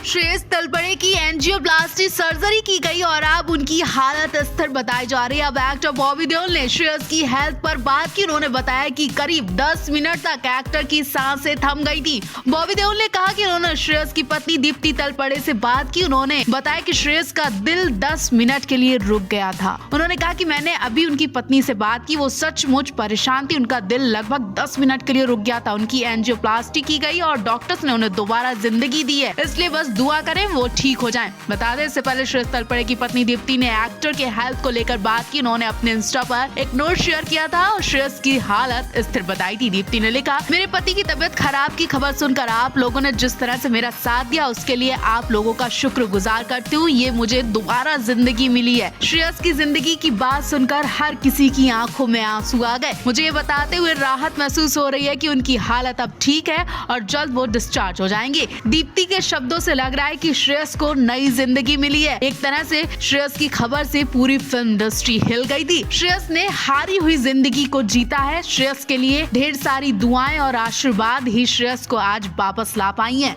श्रेयस तलपड़े की angioplasty surgery की गई और अब उनकी हालत स्थिर बताई जा रही है। अब एक्टर बॉबी देओल ने श्रेयस की हेल्थ पर बात की। उन्होंने बताया कि करीब 10 मिनट तक एक्टर की सांसें थम गई थी। बॉबी देओल ने कहा कि उन्होंने श्रेयस की पत्नी दीप्ति तलपड़े से बात की। उन्होंने बताया कि श्रेयस का दिल 10 मिनट के लिए रुक गया था। उन्होंने कहा कि मैंने अभी उनकी पत्नी से बात की, वो सचमुच परेशान थी। उनका दिल लगभग 10 मिनट के लिए रुक गया था। उनकी एंजियोप्लास्टी की गई और डॉक्टर्स ने उन्हें दोबारा जिंदगी दी है, इसलिए बस दुआ करें वो ठीक हो जाएं। बता दें, इससे पहले श्रेयस तलपड़े की पत्नी दीप्ति ने एक्टर के हेल्थ को लेकर बात की। उन्होंने अपने इंस्टा पर एक नोट शेयर किया था और श्रेयस की हालत स्थिर बताई थी। दीप्ति ने लिखा, मेरे पति की तबीयत खराब की खबर सुनकर आप लोगों ने जिस तरह से मेरा साथ दिया उसके लिए आप लोगों का शुक्रगुजार करती हूँ। ये मुझे दोबारा जिंदगी मिली है। श्रेयस की जिंदगी की बात सुनकर हर किसी की आंखों में आंसू आ गए। मुझे ये बताते हुए राहत महसूस हो रही है कि उनकी हालत अब ठीक है और जल्द वो डिस्चार्ज हो जाएंगे। दीप्ति के शब्दों से लग रहा है कि श्रेयस को नई जिंदगी मिली है। एक तरह से श्रेयस की खबर से पूरी फिल्म इंडस्ट्री हिल गई थी। श्रेयस ने हारी हुई जिंदगी को जीता है। श्रेयस के लिए ढेर सारी दुआएं और आशीर्वाद ही श्रेयस को आज वापस ला पाई हैं।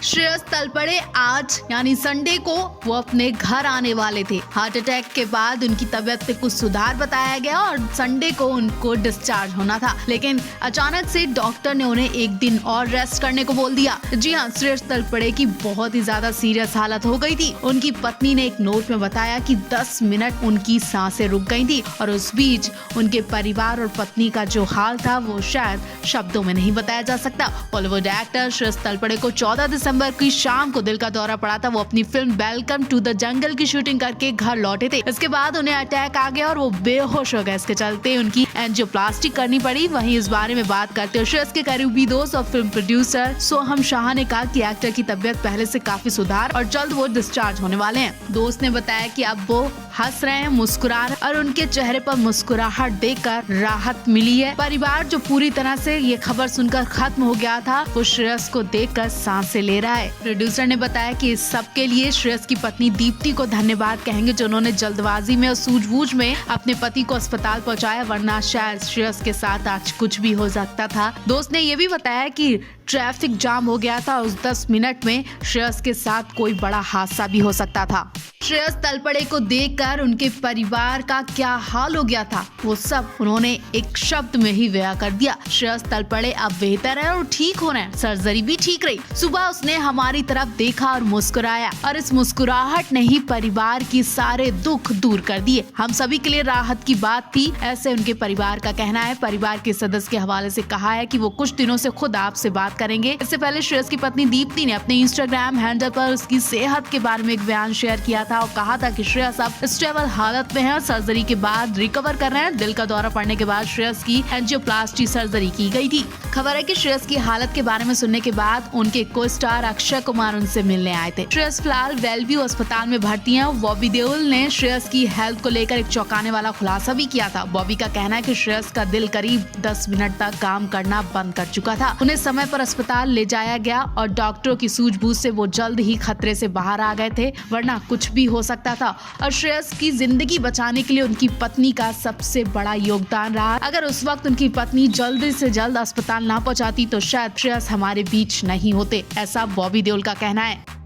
श्रेयस तलपड़े आज यानी संडे को वो अपने घर आने वाले थे। हार्ट अटैक के बाद उनकी तबीयत में कुछ सुधार बताया गया और संडे को उनको डिस्चार्ज होना था, लेकिन अचानक से डॉक्टर ने उन्हें एक दिन और रेस्ट करने को बोल दिया। जी हाँ, श्रेयस तलपड़े की बहुत ही ज्यादा सीरियस हालत हो गई थी। उनकी पत्नी ने एक नोट में बताया कि 10 मिनट उनकी सांसें रुक गई थी और उस बीच उनके परिवार और पत्नी का जो हाल था वो शायद शब्दों में नहीं बताया जा सकता। बॉलीवुड एक्टर श्रेयस तलपड़े को 14 दिसंबर की शाम को दिल का दौरा पड़ा था। वो अपनी film welcome to the jungle की शूटिंग करके घर लौटे थे। इसके बाद उन्हें अटैक आ गया और वो बेहोश हो गए। इसके चलते उनकी एंजियोप्लास्टी करनी पड़ी। वहीं इस बारे में बात करते हुए श्रेयस के करीबी दोस्त और फिल्म प्रोड्यूसर सोहम शाह ने कहा कि एक्टर की तबीयत पहले से काफी सुधार और जल्द वो डिस्चार्ज होने वाले हैं। दोस्त ने बताया कि अब वो हंस रहे हैं, मुस्कुरा रहे और उनके चेहरे पर मुस्कुराहट देखकर राहत मिली है। परिवार जो पूरी तरह से ये खबर सुनकर खत्म हो गया था, वो श्रेयस को देखकर सांसें ले रहा है। प्रोड्यूसर ने बताया कि इस सब के लिए श्रेयस की पत्नी दीप्ति को धन्यवाद कहेंगे, जिन्होंने जल्दबाजी में और सूझबूझ में अपने पति को अस्पताल पहुंचाया, वरना शायद श्रेयस के साथ आज कुछ भी हो सकता था। दोस्त ने ये भी बताया कि ट्रैफिक जाम हो गया था। उस 10 मिनट में श्रेयस के साथ कोई बड़ा हादसा भी हो सकता था। श्रेयस तलपड़े को देखकर उनके परिवार का क्या हाल हो गया था, वो सब उन्होंने एक शब्द में ही बयां कर दिया। श्रेयस तलपड़े अब बेहतर है और ठीक हो रहे हैं। सर्जरी भी ठीक रही। सुबह उसने हमारी तरफ देखा और मुस्कुराया और इस मुस्कुराहट ने ही परिवार की सारे दुख दूर कर दिए। हम सभी के लिए राहत की बात थी, ऐसे उनके परिवार का कहना है। परिवार के सदस्य के हवाले से कहा है कि वो कुछ दिनों से खुद आपसे बात करेंगे। इससे पहले श्रेयस की पत्नी दीप्ति ने अपने इंस्टाग्राम हैंडल पर उसकी सेहत के बारे में एक बयान शेयर किया था और कहा था कि श्रेयस अब स्टेबल हालत में है, सर्जरी के बाद रिकवर कर रहे हैं। दिल का दौरा पड़ने के बाद श्रेयस की एंजियोप्लास्टी सर्जरी की गई थी। खबर है कि श्रेयस की हालत के बारे में सुनने के बाद उनके को स्टार अक्षय कुमार उनसे मिलने आए थे। श्रेयस फिलहाल वेलव्यू अस्पताल में भर्ती हैं। बॉबी देओल ने श्रेयस की हेल्थ को लेकर एक चौंकाने वाला खुलासा भी किया था। बॉबी का कहना है कि श्रेयस का दिल करीब 10 मिनट तक काम करना बंद कर चुका था। उन्हें समय पर अस्पताल ले जाया गया और डॉक्टरों की सूझबूझ से वो जल्द ही खतरे से बाहर आ गए थे, वरना कुछ भी हो सकता था। और श्रेयस की जिंदगी बचाने के लिए उनकी पत्नी का सबसे बड़ा योगदान रहा। अगर उस वक्त उनकी पत्नी जल्दी से जल्द अस्पताल ना पहुंचाती तो शायद श्रेयस हमारे बीच नहीं होते, ऐसा बॉबी देओल का कहना है।